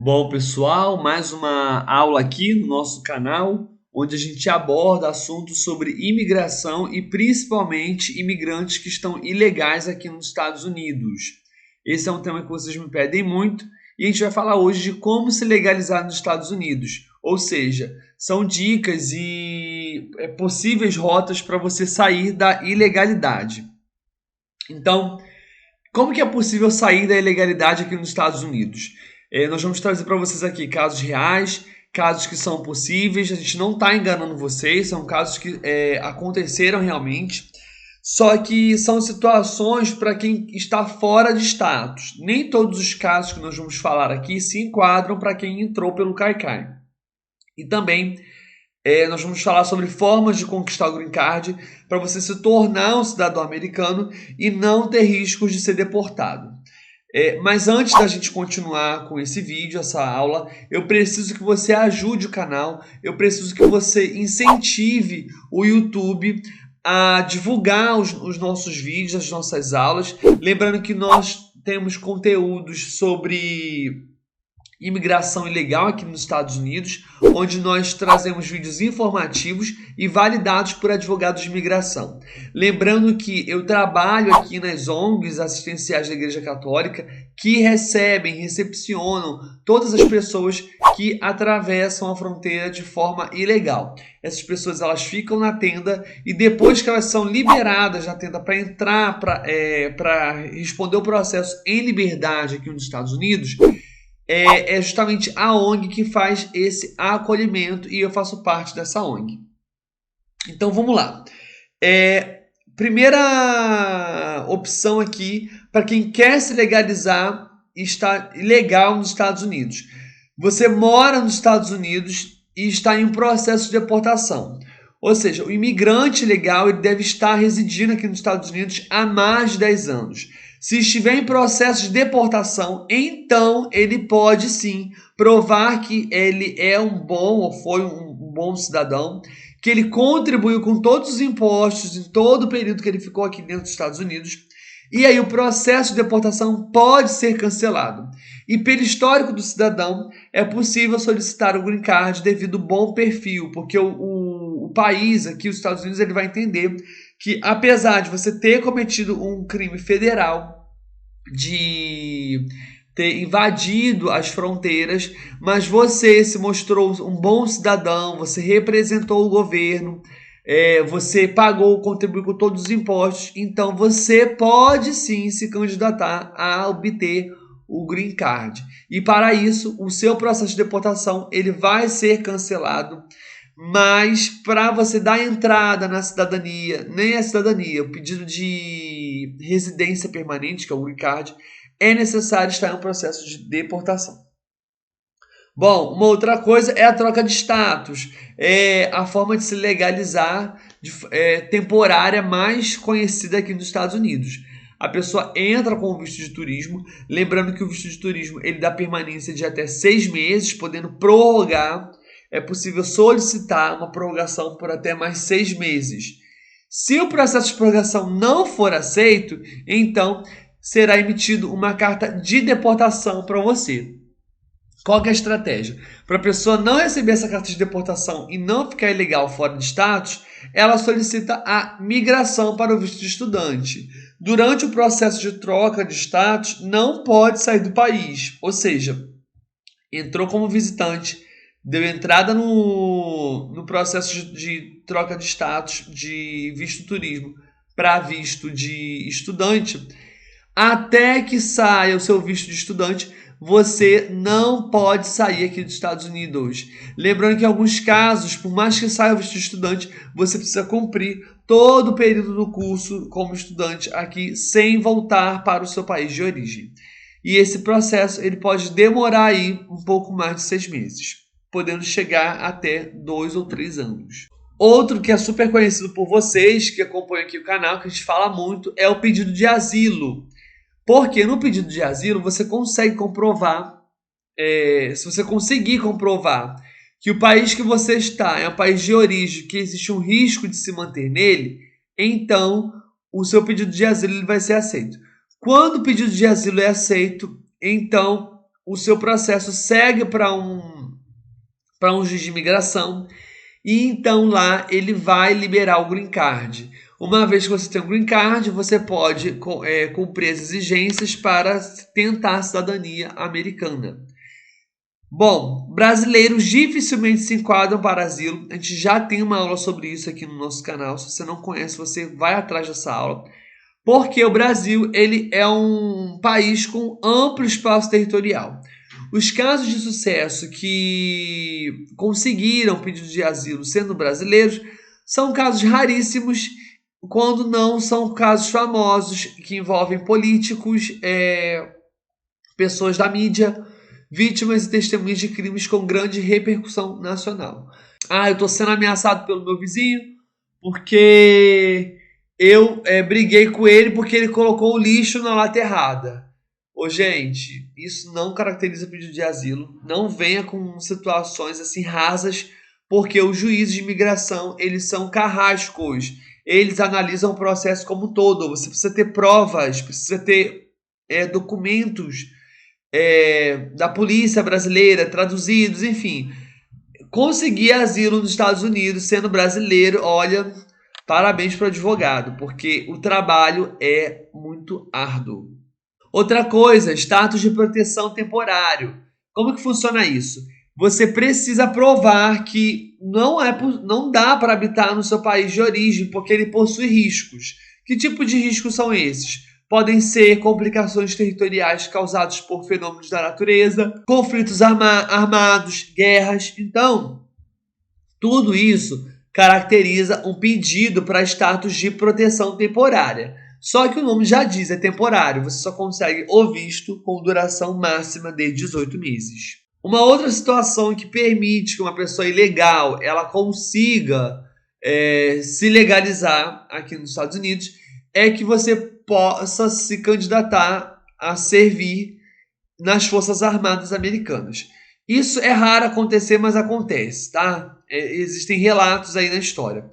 Bom, pessoal, mais uma aula aqui no nosso canal, onde a gente aborda assuntos sobre imigração e principalmente imigrantes que estão ilegais aqui nos Estados Unidos. Esse é um tema que vocês me pedem muito e a gente vai falar hoje de como se legalizar nos Estados Unidos. Ou seja, são dicas e possíveis rotas para você sair da ilegalidade. Então, como que é possível sair da ilegalidade aqui nos Estados Unidos? Nós vamos trazer para vocês aqui casos reais, casos que são possíveis. A gente não está enganando vocês, são casos que aconteceram realmente. Só que são situações para quem está fora de status. Nem todos os casos que nós vamos falar aqui se enquadram para quem entrou pelo CAICAI. E também nós vamos falar sobre formas de conquistar o Green Card para você se tornar um cidadão americano e não ter riscos de ser deportado. Mas antes da gente continuar com esse vídeo, essa aula, eu preciso que você ajude o canal, eu preciso que você incentive o YouTube a divulgar os nossos vídeos, as nossas aulas. Lembrando que nós temos conteúdos sobre imigração ilegal aqui nos Estados Unidos, onde nós trazemos vídeos informativos e validados por advogados de imigração. Lembrando que eu trabalho aqui nas ONGs assistenciais da Igreja Católica, que recepcionam todas as pessoas que atravessam a fronteira de forma ilegal. Essas pessoas elas ficam na tenda e depois que elas são liberadas na tenda para entrar, para responder o processo em liberdade aqui nos Estados Unidos, é justamente a ONG que faz esse acolhimento e eu faço parte dessa ONG. Então vamos lá. Primeira opção aqui para quem quer se legalizar e está ilegal nos Estados Unidos. Você mora nos Estados Unidos e está em um processo de deportação. Ou seja, o imigrante legal ele deve estar residindo aqui nos Estados Unidos há mais de 10 anos. Se estiver em processo de deportação, então ele pode sim provar que ele é um bom ou foi um bom cidadão, que ele contribuiu com todos os impostos em todo o período que ele ficou aqui dentro dos Estados Unidos. E aí o processo de deportação pode ser cancelado. E pelo histórico do cidadão, é possível solicitar o Green Card devido ao bom perfil, porque o país aqui, os Estados Unidos, ele vai entender que apesar de você ter cometido um crime federal, de ter invadido as fronteiras, mas você se mostrou um bom cidadão, você representou o governo, você pagou, contribuiu com todos os impostos, então você pode sim se candidatar a obter o Green Card. E para isso, o seu processo de deportação ele vai ser cancelado. Mas para você dar entrada na cidadania, nem a cidadania, o pedido de residência permanente, que é o Green Card, é necessário estar em um processo de deportação. Bom, uma outra coisa é a troca de status. É a forma de se legalizar temporária mais conhecida aqui nos Estados Unidos. A pessoa entra com o visto de turismo, lembrando que o visto de turismo ele dá permanência de até 6 meses, podendo prorrogar. É possível solicitar uma prorrogação por até mais 6 meses. Se o processo de prorrogação não for aceito, então será emitido uma carta de deportação para você. Qual que é a estratégia? Para a pessoa não receber essa carta de deportação e não ficar ilegal fora de status, ela solicita a migração para o visto de estudante. Durante o processo de troca de status, não pode sair do país. Ou seja, entrou como visitante, deu entrada no processo de troca de status de visto turismo para visto de estudante, até que saia o seu visto de estudante, você não pode sair aqui dos Estados Unidos. Lembrando que em alguns casos, por mais que saia o visto de estudante, você precisa cumprir todo o período do curso como estudante aqui sem voltar para o seu país de origem. E esse processo ele pode demorar aí um pouco mais de 6 meses, podendo chegar até 2 ou 3 anos. Outro que é super conhecido por vocês, que acompanham aqui o canal, que a gente fala muito, é o pedido de asilo. Porque no pedido de asilo você consegue comprovar, se você conseguir comprovar que o país que você está é um país de origem, que existe um risco de se manter nele, então o seu pedido de asilo ele vai ser aceito. Quando o pedido de asilo é aceito, então o seu processo segue para um juiz de imigração e então lá ele vai liberar o green card. Uma vez que você tem um green card, você pode cumprir as exigências para tentar a cidadania americana. Bom, brasileiros dificilmente se enquadram para asilo. A gente já tem uma aula sobre isso aqui no nosso canal. Se você não conhece, você vai atrás dessa aula. Porque o Brasil ele é um país com amplo espaço territorial. Os casos de sucesso que conseguiram pedido de asilo sendo brasileiros são casos raríssimos, quando não são casos famosos que envolvem políticos, pessoas da mídia, vítimas e testemunhas de crimes com grande repercussão nacional. Eu estou sendo ameaçado pelo meu vizinho porque eu briguei com ele porque ele colocou o lixo na lata errada. Gente, isso não caracteriza pedido de asilo. Não venha com situações assim rasas, porque os juízes de imigração, eles são carrascos. Eles analisam o processo como um todo. Você precisa ter provas, precisa ter documentos da polícia brasileira, traduzidos, enfim. Conseguir asilo nos Estados Unidos sendo brasileiro, olha, parabéns para o advogado, porque o trabalho é muito árduo. Outra coisa, status de proteção temporário. Como que funciona isso? Você precisa provar que não dá para habitar no seu país de origem, porque ele possui riscos. Que tipo de riscos são esses? Podem ser complicações territoriais causadas por fenômenos da natureza, conflitos armados, guerras. Então, tudo isso caracteriza um pedido para status de proteção temporária. Só que o nome já diz, é temporário. Você só consegue o visto com duração máxima de 18 meses. Uma outra situação que permite que uma pessoa ilegal ela consiga se legalizar aqui nos Estados Unidos é que você possa se candidatar a servir nas Forças Armadas Americanas. Isso é raro acontecer, mas acontece, tá? Existem relatos aí na história.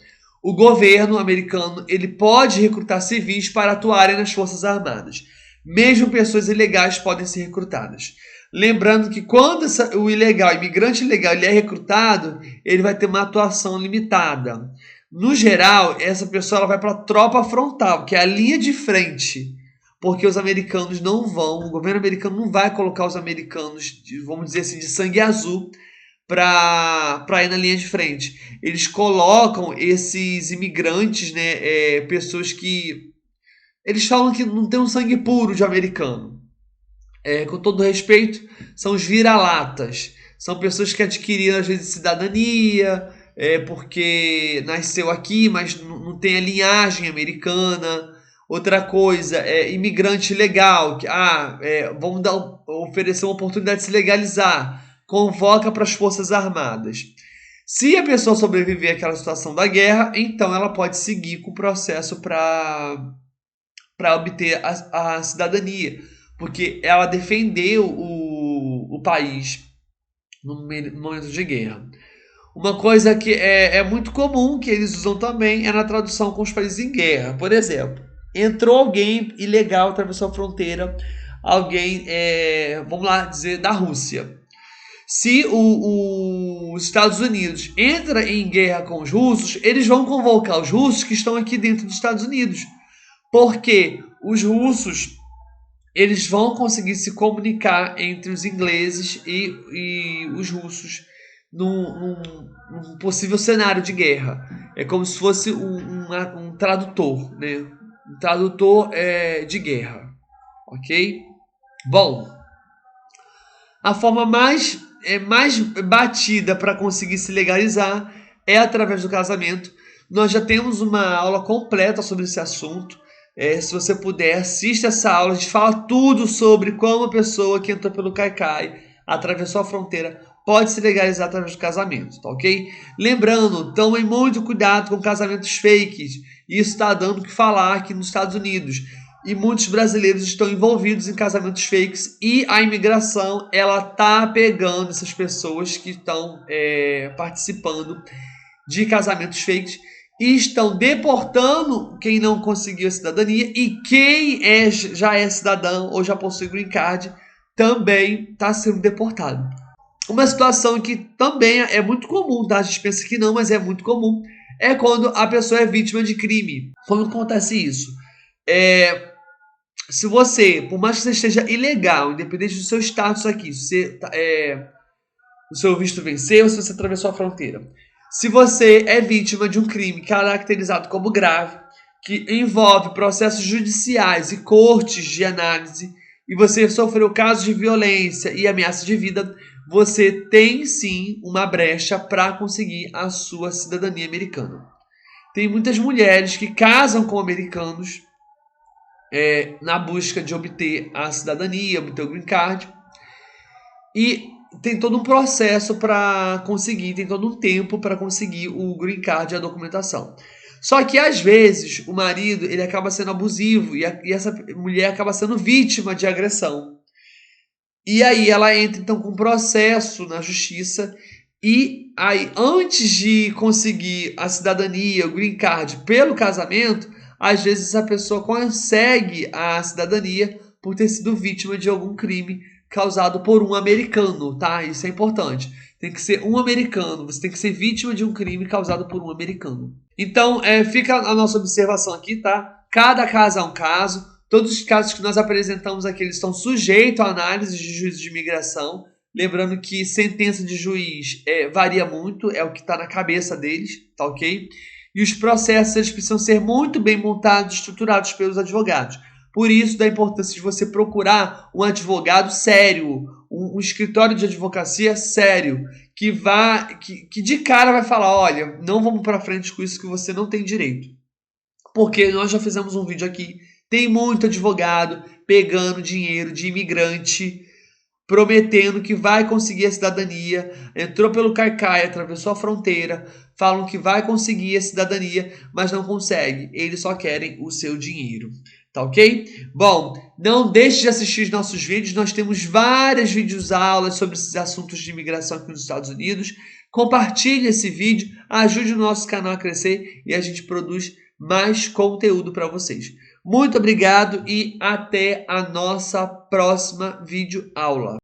O governo americano ele pode recrutar civis para atuarem nas Forças Armadas. Mesmo pessoas ilegais podem ser recrutadas. Lembrando que quando o imigrante ilegal, ele é recrutado, ele vai ter uma atuação limitada. No geral, essa pessoa ela vai para a tropa frontal, que é a linha de frente. Porque os americanos não vão, o governo americano não vai colocar os americanos, vamos dizer assim, de sangue azul para ir na linha de frente. Eles colocam esses imigrantes, né, pessoas que eles falam que não tem um sangue puro de americano. Com todo respeito, são os vira-latas. São pessoas que adquiriram, às vezes, cidadania, porque nasceu aqui, mas não tem a linhagem americana. Outra coisa, imigrante ilegal, que vamos oferecer uma oportunidade de se legalizar. Convoca para as Forças Armadas. Se a pessoa sobreviver àquela situação da guerra, então ela pode seguir com o processo para obter a cidadania, porque ela defendeu o país no momento de guerra. Uma coisa que é muito comum, que eles usam também, é na tradução com os países em guerra. Por exemplo, entrou alguém ilegal, atravessou a fronteira, alguém, vamos lá dizer, da Rússia. Se os Estados Unidos entra em guerra com os russos, eles vão convocar os russos que estão aqui dentro dos Estados Unidos. Porque os russos eles vão conseguir se comunicar entre os ingleses e os russos num possível cenário de guerra. É como se fosse um tradutor, né? Um tradutor de guerra. Ok? Bom, a forma mais batida para conseguir se legalizar é através do casamento. Nós já temos uma aula completa sobre esse assunto. Se você puder, assista essa aula. A gente fala tudo sobre como a pessoa que entrou pelo Caicai, atravessou a fronteira, pode se legalizar através do casamento, tá ok? Lembrando, tomem muito cuidado com casamentos fakes. Isso está dando o que falar aqui nos Estados Unidos. E muitos brasileiros estão envolvidos em casamentos fakes e a imigração ela tá pegando essas pessoas que estão participando de casamentos fakes e estão deportando quem não conseguiu a cidadania e quem já é cidadão ou já possui green card também está sendo deportado. Uma situação que também é muito comum, tá? A gente pensa que não, mas é muito comum, é quando a pessoa é vítima de crime. Como acontece isso? Se você, por mais que você esteja ilegal, independente do seu status aqui, se você, o seu visto venceu ou se você atravessou a fronteira, se você é vítima de um crime caracterizado como grave, que envolve processos judiciais e cortes de análise, e você sofreu casos de violência e ameaça de vida, você tem sim uma brecha para conseguir a sua cidadania americana. Tem muitas mulheres que casam com americanos na busca de obter a cidadania, obter o green card, e tem todo um processo para conseguir, tem todo um tempo para conseguir o green card e a documentação. Só que às vezes o marido ele acaba sendo abusivo e essa mulher acaba sendo vítima de agressão. E aí ela entra então com um processo na justiça e aí antes de conseguir a cidadania, o green card pelo casamento, às vezes a pessoa consegue a cidadania por ter sido vítima de algum crime causado por um americano, tá? Isso é importante. Tem que ser um americano, você tem que ser vítima de um crime causado por um americano. Então, fica a nossa observação aqui, tá? Cada caso é um caso. Todos os casos que nós apresentamos aqui eles estão sujeitos à análise de juízo de imigração. Lembrando que sentença de juiz varia muito, é o que está na cabeça deles, tá ok? E os processos eles precisam ser muito bem montados e estruturados pelos advogados. Por isso, da importância de você procurar um advogado sério, um escritório de advocacia sério, que de cara vai falar, olha, não vamos para frente com isso que você não tem direito. Porque nós já fizemos um vídeo aqui, tem muito advogado pegando dinheiro de imigrante, prometendo que vai conseguir a cidadania, entrou pelo Caicai, atravessou a fronteira, falam que vai conseguir a cidadania, mas não consegue. Eles só querem o seu dinheiro. Tá ok? Bom, não deixe de assistir os nossos vídeos. Nós temos várias videoaulas sobre esses assuntos de imigração aqui nos Estados Unidos. Compartilhe esse vídeo, ajude o nosso canal a crescer e a gente produz mais conteúdo para vocês. Muito obrigado e até a nossa próxima videoaula.